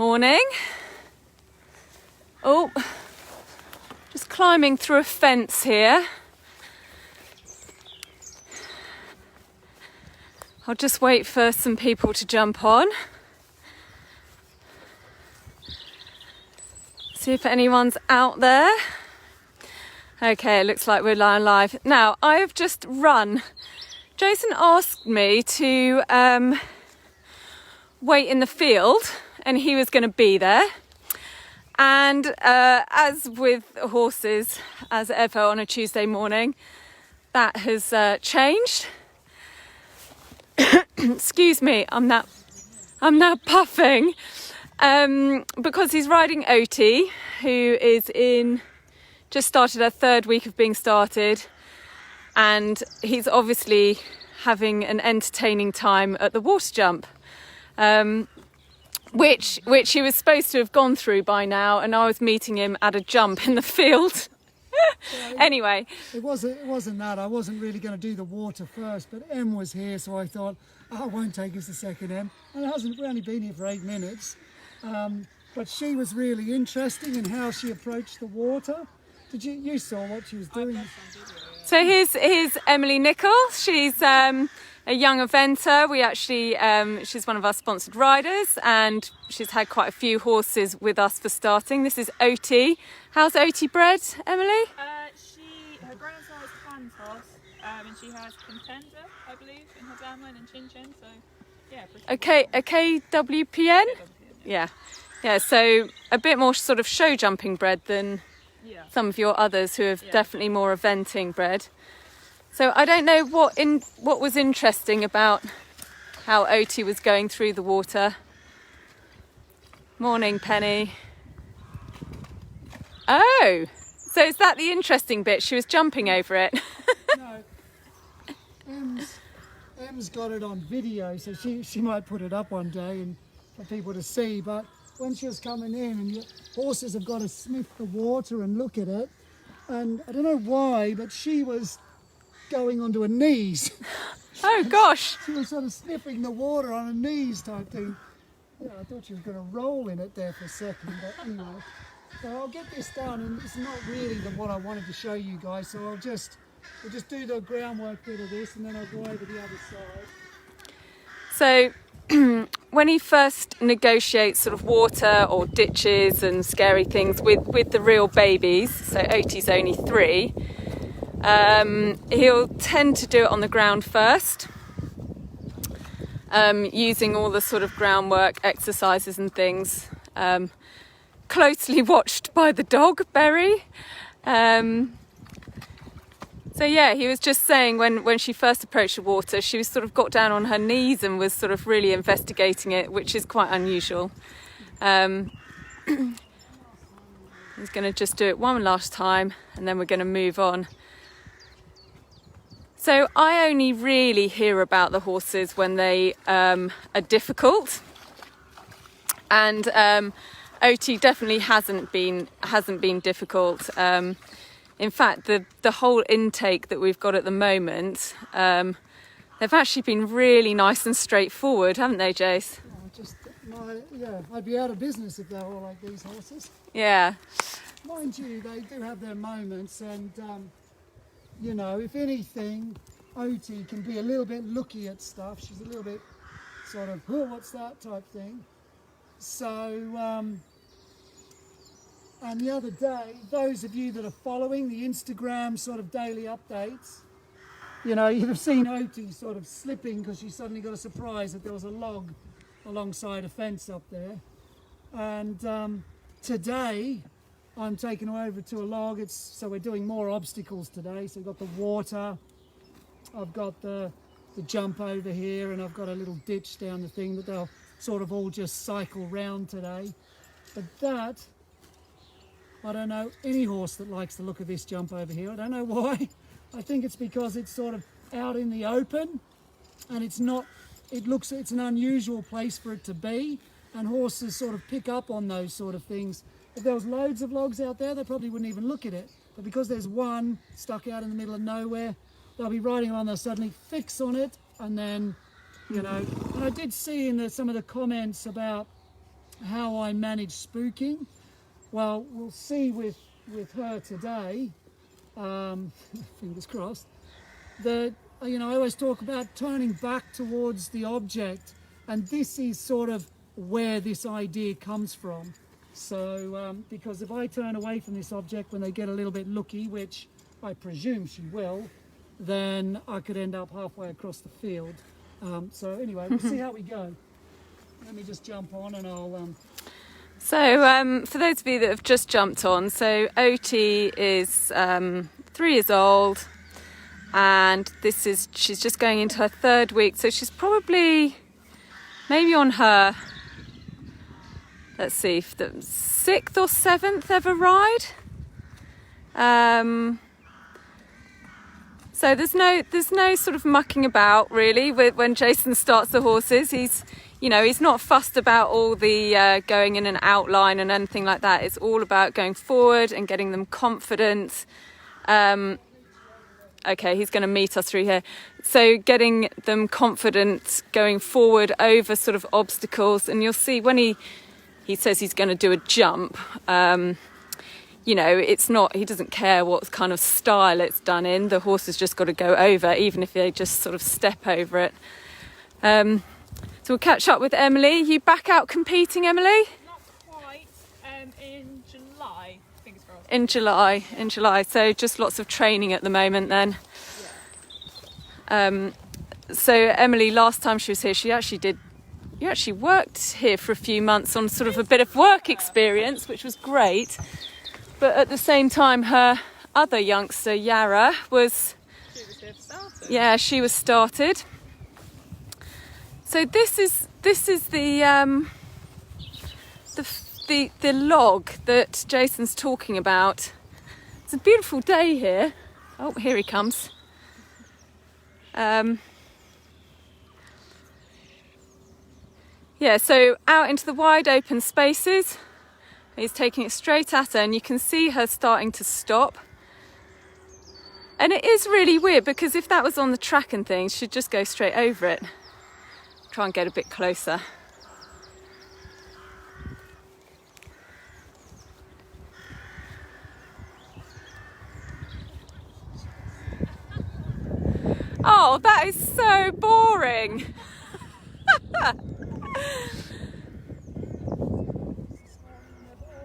Morning. Oh, just climbing through a fence here. I'll just wait for some people to jump on. See if anyone's out there. Okay, it looks like we're live. Now, I have just run. Jason asked me to wait in the field, and he was going to be there. And as with horses, as ever on a Tuesday morning, that has changed. Excuse me, I'm now puffing because he's riding Oti, who is just started her third week of being started, and he's obviously having an entertaining time at the water jump, which he was supposed to have gone through by now, and I was meeting him at a jump in the field. Anyway, it wasn't that. I wasn't really going to do the water first, but Em was here, so I thought, oh, it won't take us a second, Em. And we've only been here for 8 minutes. But she was really interesting in how she approached the water. You saw what she was doing? So here's Emily Nicol. She's a young eventer. She's one of our sponsored riders, and she's had quite a few horses with us for starting. This is Oti. How's Oti bred, Emily? Her grandson is Fan's horse, and she has Contender, I believe, in her downline, and Chin Chin. So yeah. Okay, a KWPN. Yeah. So a bit more sort of show jumping bred than some of your others who have definitely more eventing bred. So I don't know what was interesting about how Oti was going through the water. Morning, Penny. Oh, so is that the interesting bit? She was jumping over it. No, Em's got it on video, so she might put it up one day and for people to see. But when she was coming in, and horses have got to sniff the water and look at it, and I don't know why, but she was going onto her knees. Oh gosh! She was sort of sniffing the water on her knees type thing. Yeah, I thought she was going to roll in it there for a second, but anyway. So I'll get this done, and it's not really what I wanted to show you guys. So we'll just do the groundwork bit of this, and then I'll go over the other side. So when he first negotiates sort of water or ditches and scary things with the real babies, so Oti's only 3. He'll tend to do it on the ground first, using all the sort of groundwork exercises and things, closely watched by the dog, Berry. So yeah, he was just saying when she first approached the water, she was sort of got down on her knees and was sort of really investigating it, which is quite unusual. He's going to just do it one last time, and then we're going to move on. So I only really hear about the horses when they are difficult, and Oti definitely hasn't been difficult. In fact, the whole intake that we've got at the moment, they've actually been really nice and straightforward, haven't they, Jace? I'd be out of business if they were all like these horses. Yeah. Mind you, they do have their moments, and if anything, Oti can be a little bit looky at stuff. She's a little bit sort of, oh, what's that type thing. So, and the other day, those of you that are following the Instagram sort of daily updates, you'd have seen Oti sort of slipping because she suddenly got a surprise that there was a log alongside a fence up there. And today, I'm taking her over to a log. So we're doing more obstacles today. So we've got the water, I've got the jump over here, and I've got a little ditch down the thing that they'll sort of all just cycle round today. But that, I don't know any horse that likes the look of this jump over here. I don't know why. I think it's because it's sort of out in the open, and it's an unusual place for it to be, and horses sort of pick up on those sort of things. If there was loads of logs out there, they probably wouldn't even look at it. But because there's one stuck out in the middle of nowhere, they'll be riding along, they'll suddenly fix on it, and then, and I did see in some of the comments about how I manage spooking. Well, we'll see with her today, fingers crossed, that, you know, I always talk about turning back towards the object, and this is sort of where this idea comes from. So, because if I turn away from this object when they get a little bit looky, which I presume she will, then I could end up halfway across the field. So anyway, we'll see how we go. Let me just jump on and I'll... So for those of you that have just jumped on, so Oti is 3 years old, and she's just going into her 3rd week, so she's probably maybe on her, let's see, the 6th or 7th ever ride. So there's no sort of mucking about really when Jason starts the horses. He's not fussed about all the going in an outline and anything like that. It's all about going forward and getting them confident. Okay, he's going to meet us through here. So getting them confident going forward over sort of obstacles. And you'll see when he says he's going to do a jump, it's not, he doesn't care what kind of style it's done in. The horse has just got to go over, even if they just sort of step over it. So we'll catch up with Emily. You back out competing, Emily? Not quite. In July, fingers crossed. In July. So just lots of training at the moment then. Yeah. So Emily, last time she was here, you actually worked here for a few months on sort of a bit of work experience, which was great. But at the same time, her other youngster, Yara, She was here for starters. Yeah, she was started. So this is the log that Jason's talking about. It's a beautiful day here. Oh, here he comes. Yeah, so out into the wide open spaces. He's taking it straight at her, and you can see her starting to stop. And it is really weird, because if that was on the track and things, she'd just go straight over it. Try and get a bit closer. Oh, that is so boring.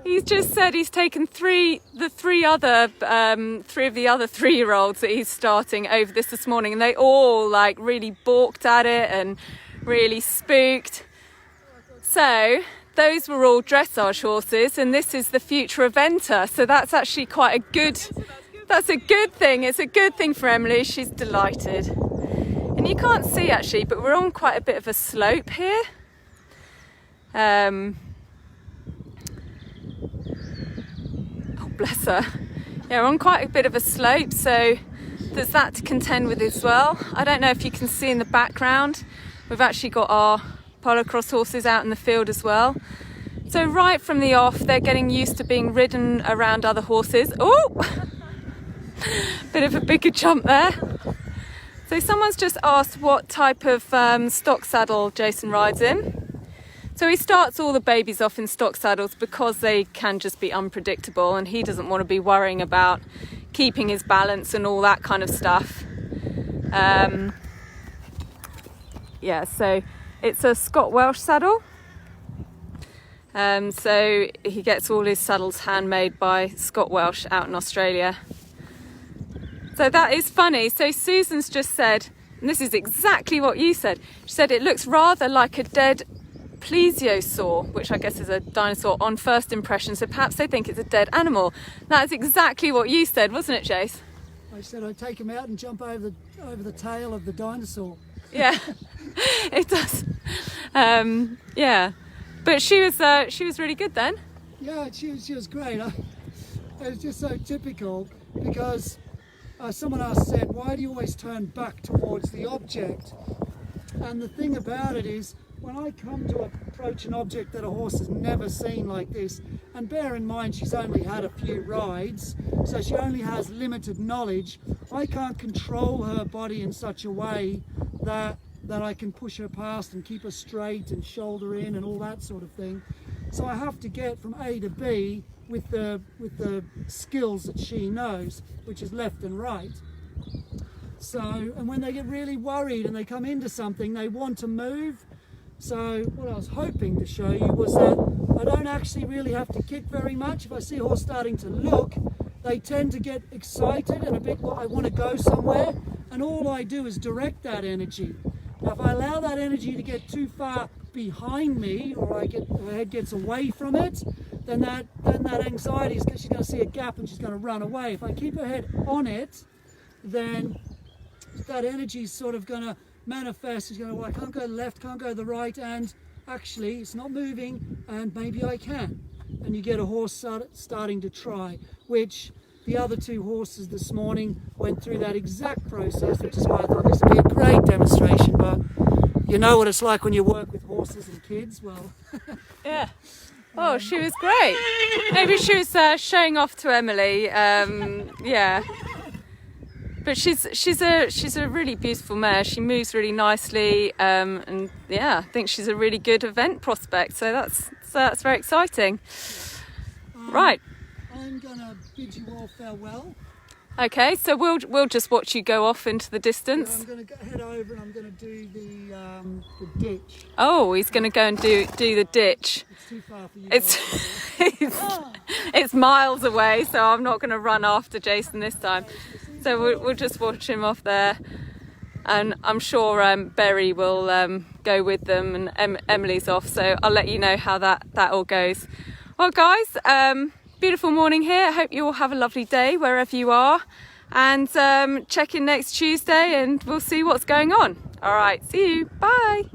He's just said he's taken three of the other 3-year-olds that he's starting over this morning, and they all like really balked at it and really spooked. So those were all dressage horses, and this is the future eventer. So that's actually quite a good. That's a good thing. It's a good thing for Emily. She's delighted. And you can't see actually, but we're on quite a bit of a slope here. Bless her. Yeah, we're on quite a bit of a slope, so there's that to contend with as well. I don't know if you can see in the background, we've actually got our polo cross horses out in the field as well. So right from the off, they're getting used to being ridden around other horses. Oh, bit of a bigger jump there. So someone's just asked what type of stock saddle Jason rides in. So he starts all the babies off in stock saddles because they can just be unpredictable, and he doesn't want to be worrying about keeping his balance and all that kind of stuff. Yeah, so it's a Scott Welsh saddle. So he gets all his saddles handmade by Scott Welsh out in Australia. So that is funny. So Susan's just said, and this is exactly what you said, she said it looks rather like a dead plesiosaur, which I guess is a dinosaur on first impression, so perhaps they think it's a dead animal. That's exactly what you said, wasn't it, Jace? I said I'd take him out and jump over the tail of the dinosaur. Yeah, it does. Yeah, but she was really good then. Yeah, she was great. It was just so typical, because someone else said, why do you always turn back towards the object? And the thing about it is, when I come to approach an object that a horse has never seen like this, and bear in mind she's only had a few rides, so she only has limited knowledge, I can't control her body in such a way that I can push her past and keep her straight and shoulder in and all that sort of thing. So I have to get from A to B with the skills that she knows, which is left and right. So, and when they get really worried and they come into something, they want to move. So what I was hoping to show you was that I don't actually really have to kick very much. If I see a horse starting to look, they tend to get excited and a bit, I want to go somewhere, and all I do is direct that energy. Now if I allow that energy to get too far behind me, or my head gets away from it, then that anxiety is, she's going to see a gap and she's going to run away. If I keep her head on it, then that energy is sort of going to manifest. She's going to, well, I can't go left, can't go the right, and actually it's not moving, and maybe I can. And you get a horse starting to try, which the other two horses this morning went through that exact process, which is why I thought this would be a great demonstration. But you know what it's like when you work with horses and kids. Well, yeah. Oh, she was great. Maybe she was showing off to Emily. Yeah. But she's a really beautiful mare. She moves really nicely, and yeah, I think she's a really good event prospect. So that's very exciting. Right. I'm gonna bid you all farewell. Okay, so we'll just watch you go off into the distance. I'm gonna head over and I'm gonna do the ditch. Oh, he's gonna go and do the ditch. It's too far for you. It's miles away, so I'm not gonna run after Jason this time. So we'll just watch him off there, and I'm sure Berry will go with them, and Emily's off. So I'll let you know how that all goes. Well, guys, beautiful morning here. I hope you all have a lovely day wherever you are, and check in next Tuesday, and we'll see what's going on. All right, see you. Bye.